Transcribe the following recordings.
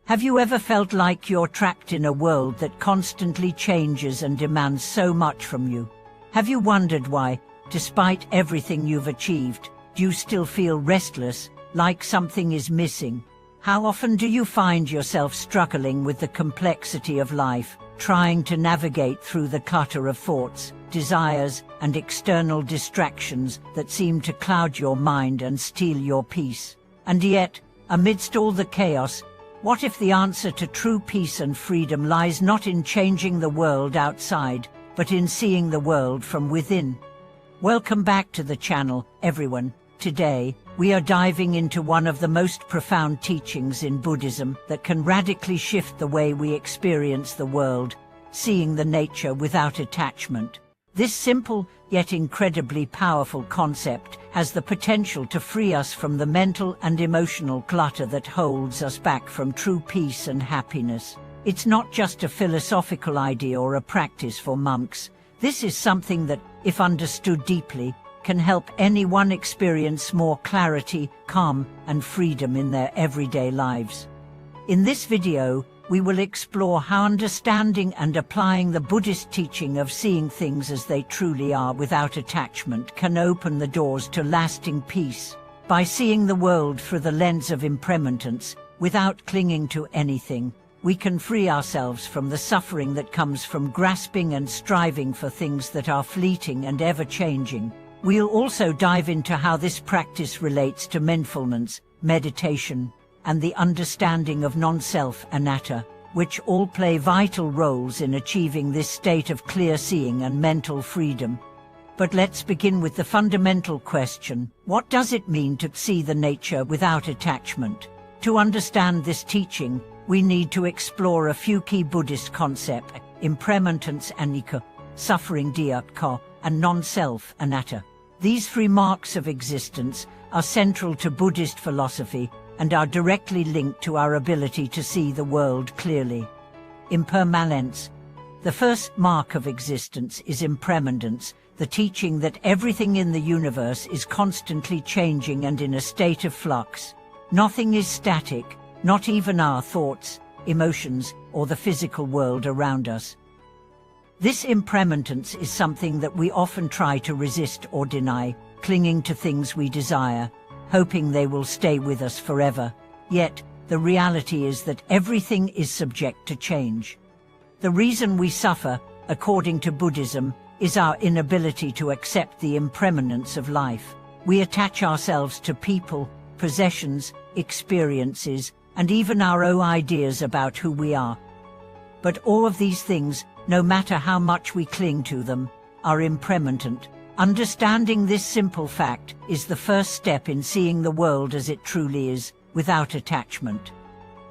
Have you ever felt like you're trapped in a world that constantly changes and demands so much from you? Have you wondered why, despite everything you've achieved, you still feel restless, like something is missing? How often do you find yourself struggling with the complexity of life, trying to navigate through the clutter of thoughts, desires, and external distractions that seem to cloud your mind and steal your peace? And yet, amidst all the chaos, what if the answer to true peace and freedom lies not in changing the world outside, but in seeing the world from within? Welcome back to the channel, everyone. Today, we are diving into one of the most profound teachings in Buddhism that can radically shift the way we experience the world, seeing the nature without attachment. This simple, yet incredibly powerful concept has the potential to free us from the mental and emotional clutter that holds us back from true peace and happiness. It's not just a philosophical idea or a practice for monks. This is something that, if understood deeply, can help anyone experience more clarity, calm, and freedom in their everyday lives. In this video, we will explore how understanding and applying the Buddhist teaching of seeing things as they truly are without attachment can open the doors to lasting peace. By seeing the world through the lens of impermanence, without clinging to anything, we can free ourselves from the suffering that comes from grasping and striving for things that are fleeting and ever-changing. We'll also dive into how this practice relates to mindfulness, meditation, and the understanding of non-self and Atta, which all play vital roles in achieving this state of clear seeing and mental freedom. But let's begin with the fundamental question: what does it mean to see the nature without attachment? To understand this teaching, we need to explore a few key Buddhist concepts: impermanence anicca, suffering dukkha, and non-self anatta. These three marks of existence are central to Buddhist philosophy and are directly linked to our ability to see the world clearly. Impermanence. The first mark of existence is impermanence, the teaching that everything in the universe is constantly changing and in a state of flux. Nothing is static, not even our thoughts, emotions, or the physical world around us. This impermanence is something that we often try to resist or deny, clinging to things we desire, hoping they will stay with us forever. Yet, the reality is that everything is subject to change. The reason we suffer, according to Buddhism, is our inability to accept the impermanence of life. We attach ourselves to people, possessions, experiences, and even our own ideas about who we are. But all of these things, no matter how much we cling to them, are impermanent. Understanding this simple fact is the first step in seeing the world as it truly is, without attachment.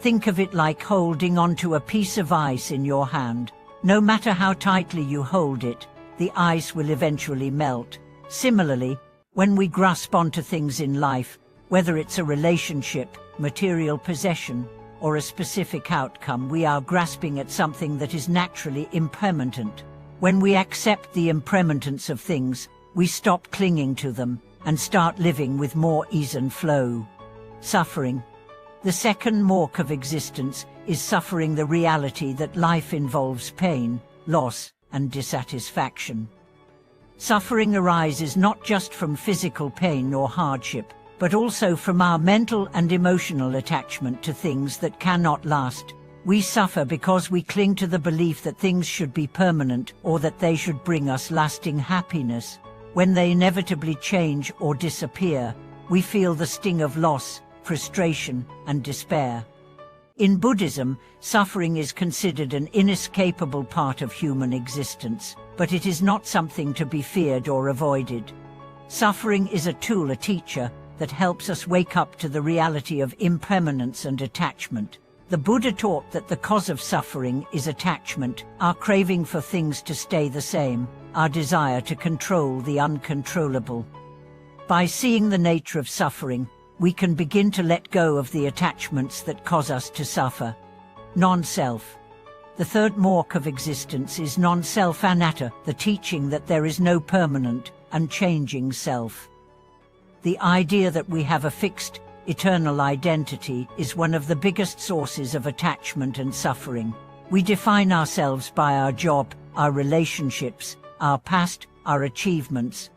Think of it like holding onto a piece of ice in your hand. No matter how tightly you hold it, the ice will eventually melt. Similarly, when we grasp onto things in life, whether it's a relationship, material possession, or a specific outcome, we are grasping at something that is naturally impermanent. When we accept the impermanence of things, we stop clinging to them and start living with more ease and flow. Suffering. The second mark of existence is suffering, the reality that life involves pain, loss, and dissatisfaction. Suffering arises not just from physical pain or hardship, but also from our mental and emotional attachment to things that cannot last. We suffer because we cling to the belief that things should be permanent or that they should bring us lasting happiness. When they inevitably change or disappear, we feel the sting of loss, frustration, and despair. In Buddhism, suffering is considered an inescapable part of human existence, but it is not something to be feared or avoided. Suffering is a tool, a teacher, that helps us wake up to the reality of impermanence and attachment. The Buddha taught that the cause of suffering is attachment, our craving for things to stay the same, our desire to control the uncontrollable. By seeing the nature of suffering, we can begin to let go of the attachments that cause us to suffer. Non-self. The third mark of existence is non-self anatta, the teaching that there is no permanent, unchanging self. The idea that we have a fixed, eternal identity, is one of the biggest sources of attachment and suffering. We define ourselves by our job, our relationships, our past, our achievements.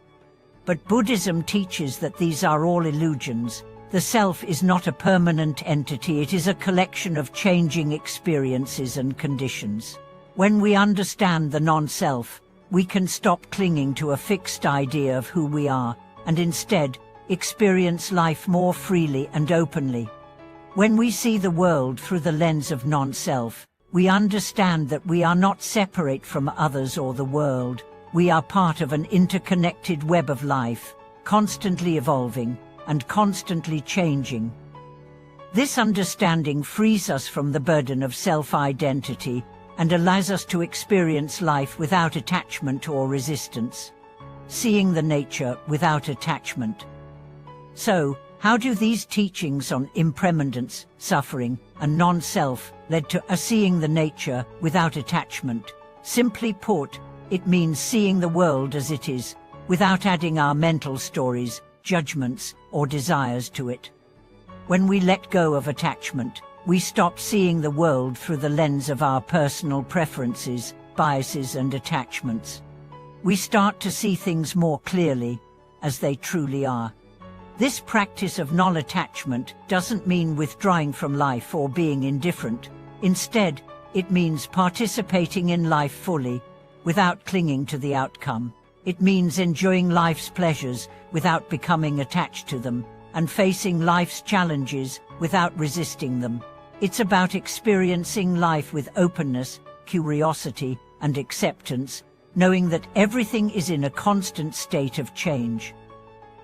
But Buddhism teaches that these are all illusions. The self is not a permanent entity, it is a collection of changing experiences and conditions. When we understand the non-self, we can stop clinging to a fixed idea of who we are, and instead experience life more freely and openly. When we see the world through the lens of non-self, we understand that we are not separate from others or the world. We are part of an interconnected web of life, constantly evolving and constantly changing. This understanding frees us from the burden of self-identity and allows us to experience life without attachment or resistance. Seeing the nature without attachment. So, how do these teachings on impermanence, suffering, and non-self lead to seeing the nature without attachment? Simply put, it means seeing the world as it is, without adding our mental stories, judgments, or desires to it. When we let go of attachment, we stop seeing the world through the lens of our personal preferences, biases, and attachments. We start to see things more clearly, as they truly are. This practice of non-attachment doesn't mean withdrawing from life or being indifferent. Instead, it means participating in life fully, without clinging to the outcome. It means enjoying life's pleasures without becoming attached to them, and facing life's challenges without resisting them. It's about experiencing life with openness, curiosity, and acceptance, knowing that everything is in a constant state of change.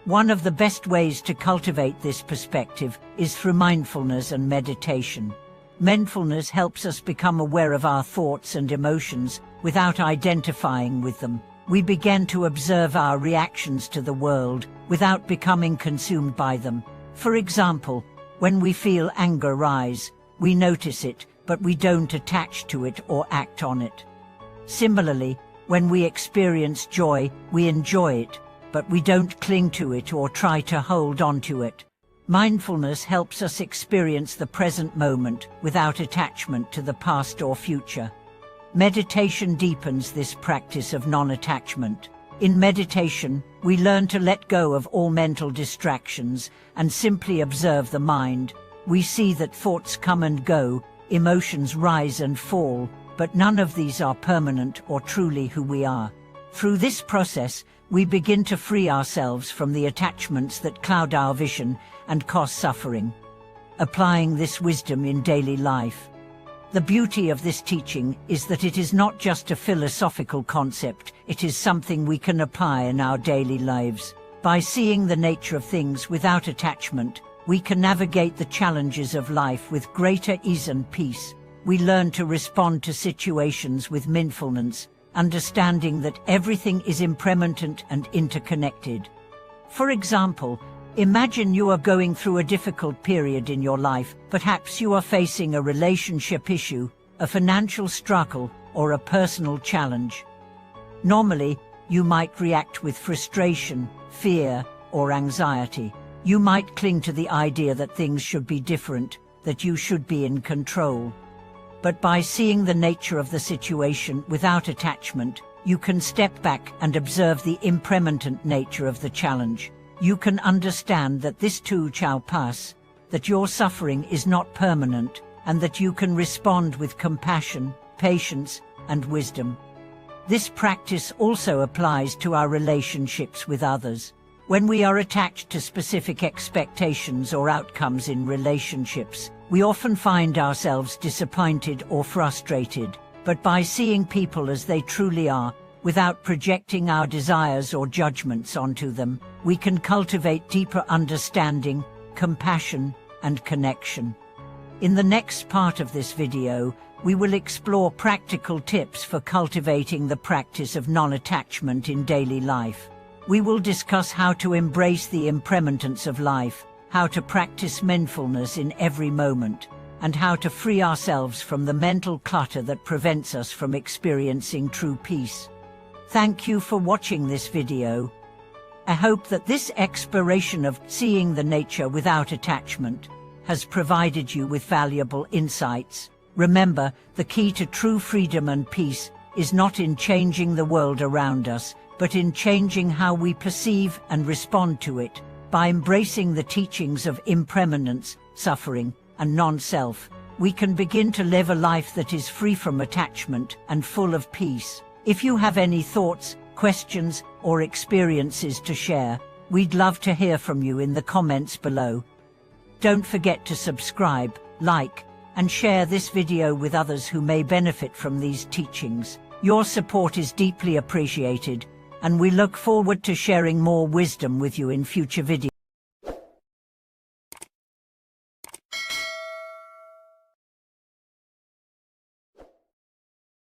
One of the best ways to cultivate this perspective is through mindfulness and meditation. Mindfulness helps us become aware of our thoughts and emotions without identifying with them. We begin to observe our reactions to the world without becoming consumed by them. For example, when we feel anger rise, we notice it, but we don't attach to it or act on it. Similarly, when we experience joy, we enjoy it, but we don't cling to it or try to hold on to it. Mindfulness helps us experience the present moment without attachment to the past or future. Meditation deepens this practice of non-attachment. In meditation, we learn to let go of all mental distractions and simply observe the mind. We see that thoughts come and go, emotions rise and fall, but none of these are permanent or truly who we are. Through this process, we begin to free ourselves from the attachments that cloud our vision and cause suffering. Applying this wisdom in daily life. The beauty of this teaching is that it is not just a philosophical concept, it is something we can apply in our daily lives. By seeing the nature of things without attachment, we can navigate the challenges of life with greater ease and peace. We learn to respond to situations with mindfulness, understanding that everything is impermanent and interconnected. For example, imagine you are going through a difficult period in your life. Perhaps you are facing a relationship issue, a financial struggle, or a personal challenge. Normally, you might react with frustration, fear, or anxiety. You might cling to the idea that things should be different, that you should be in control. But by seeing the nature of the situation without attachment, you can step back and observe the impermanent nature of the challenge. You can understand that this too shall pass, that your suffering is not permanent, and that you can respond with compassion, patience, and wisdom. This practice also applies to our relationships with others. When we are attached to specific expectations or outcomes in relationships, we often find ourselves disappointed or frustrated. But by seeing people as they truly are, without projecting our desires or judgments onto them, we can cultivate deeper understanding, compassion, and connection. In the next part of this video, we will explore practical tips for cultivating the practice of non-attachment in daily life. We will discuss how to embrace the impermanence of life, how to practice mindfulness in every moment, and how to free ourselves from the mental clutter that prevents us from experiencing true peace. Thank you for watching this video. I hope that this exploration of seeing the nature without attachment has provided you with valuable insights. Remember, the key to true freedom and peace is not in changing the world around us, but in changing how we perceive and respond to it. By embracing the teachings of impermanence, suffering, and non-self, we can begin to live a life that is free from attachment and full of peace. If you have any thoughts, questions, or experiences to share, we'd love to hear from you in the comments below. Don't forget to subscribe, like, and share this video with others who may benefit from these teachings. Your support is deeply appreciated, and we look forward to sharing more wisdom with you in future videos.